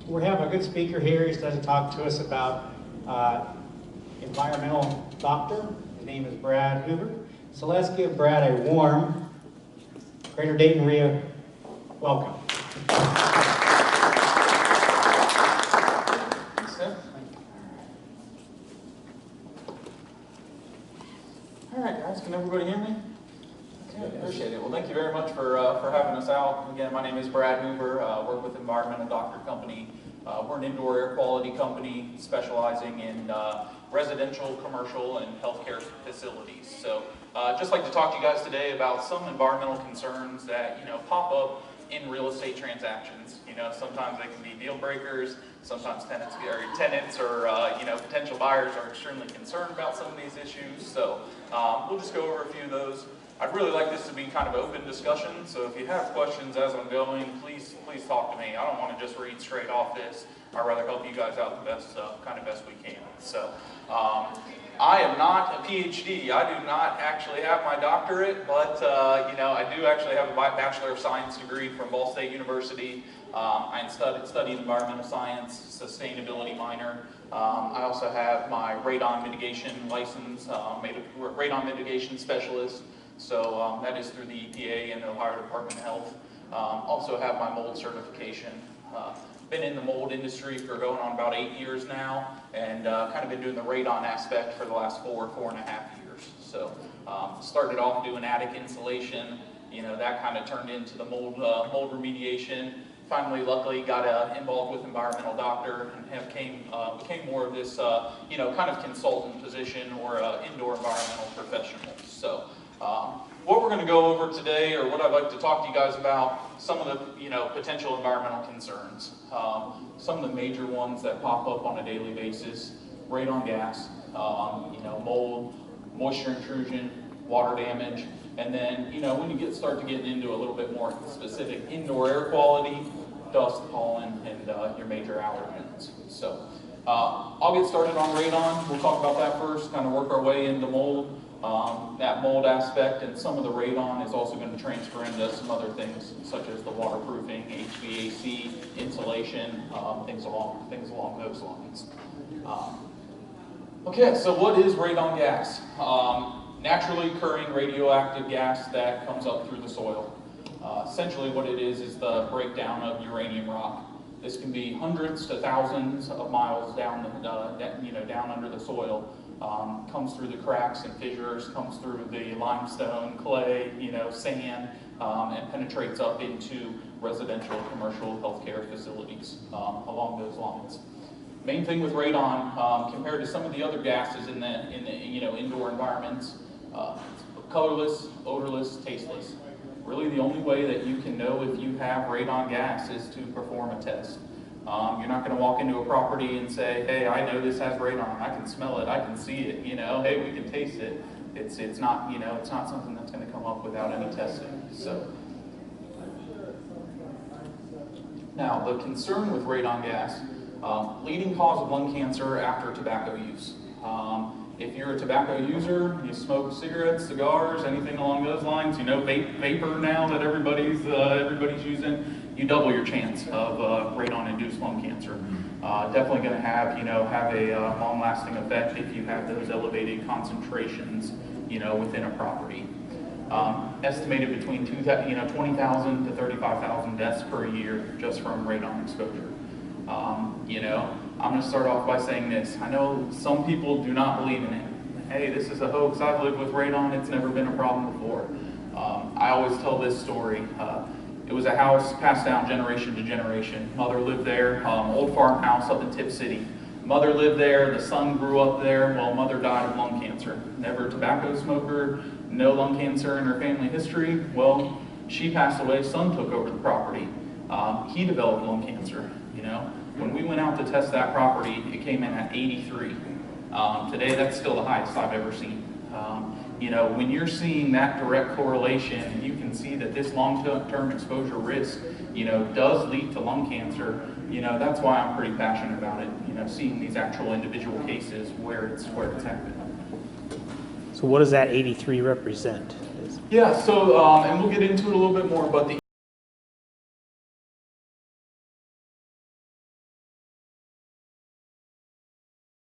We have a good speaker here. He's going to talk to us about environmental doctor. His name is Brad Hoover. So let's give Brad a warm Greater Dayton area welcome. All right, guys, can everybody hear me? Okay, appreciate it. Well, thank you very much for having us out. Again, my name is Brad Hoover. Work with Environmental Doctor Company. We're an indoor air quality company specializing in residential, commercial, and healthcare facilities. So, just like to talk to you guys today about some environmental concerns that pop up in real estate transactions. Sometimes they can be deal breakers. Sometimes tenants or potential buyers are extremely concerned about some of these issues. So we'll just go over a few of those. I'd really like this to be kind of open discussion. So if you have questions as I'm going, please talk to me. I don't want to just read straight off this. I'd rather help you guys out the best we can. So I am not a PhD. I do not actually have my doctorate, but I do actually have a Bachelor of Science degree from Ball State University. I studied environmental science, sustainability minor. I also have my radon mitigation license, radon mitigation specialist. So that is through the EPA and the Ohio Department of Health. Also have my mold certification. Been in the mold industry for going on about 8 years now, and kind of been doing the radon aspect for the last 4.5 years. So started off doing attic insulation, that kind of turned into the mold remediation. Finally, luckily, got involved with Environmental Doctor and became more of this, kind of consultant position or indoor environmental professional. So what we're going to go over today, or what I'd like to talk to you guys about, some of the potential environmental concerns. Some of the major ones that pop up on a daily basis: radon gas, mold, moisture intrusion, water damage, and then when you start to get into a little bit more specific indoor air quality, dust, pollen, and your major allergens. So I'll get started on radon. We'll talk about that first, kind of work our way into mold. That mold aspect and some of the radon is also going to transfer into some other things, such as the waterproofing, HVAC, insulation, things along those lines. Okay, so what is radon gas? Naturally occurring radioactive gas that comes up through the soil. Essentially what it is the breakdown of uranium rock. This can be hundreds to thousands of miles down down under the soil. Comes through the cracks and fissures, comes through the limestone, clay, sand, and penetrates up into residential, commercial, healthcare facilities along those lines. Main thing with radon, compared to some of the other gases in the indoor environments, colorless, odorless, tasteless. Really, the only way that you can know if you have radon gas is to perform a test. You're not going to walk into a property and say, "Hey, I know this has radon. I can smell it. I can see it. Hey, we can taste it." It's not it's not something that's going to come up without any testing. So now the concern with radon gas, leading cause of lung cancer after tobacco use. If you're a tobacco user, you smoke cigarettes, cigars, anything along those lines, vapor now that everybody's using, you double your chance of radon-induced lung cancer. Definitely going to have a long-lasting effect if you have those elevated concentrations, within a property. Estimated between 20,000 to 35,000 deaths per year just from radon exposure. I'm going to start off by saying this. I know some people do not believe in it. Hey, this is a hoax. I've lived with radon. It's never been a problem before. I always tell this story. It was a house passed down generation to generation. Mother lived there, old farmhouse up in Tip City. Mother lived there, the son grew up there. Well, mother died of lung cancer. Never a tobacco smoker, no lung cancer in her family history. Well, she passed away, son took over the property. He developed lung cancer, When we went out to test that property, it came in at 83. Today, that's still the highest I've ever seen. When you're seeing that direct correlation, you can see that this long-term exposure risk, does lead to lung cancer. That's why I'm pretty passionate about it. Seeing these actual individual cases where it's happened. So what does that 83 represent? Yeah. So, and we'll get into it a little bit more, but the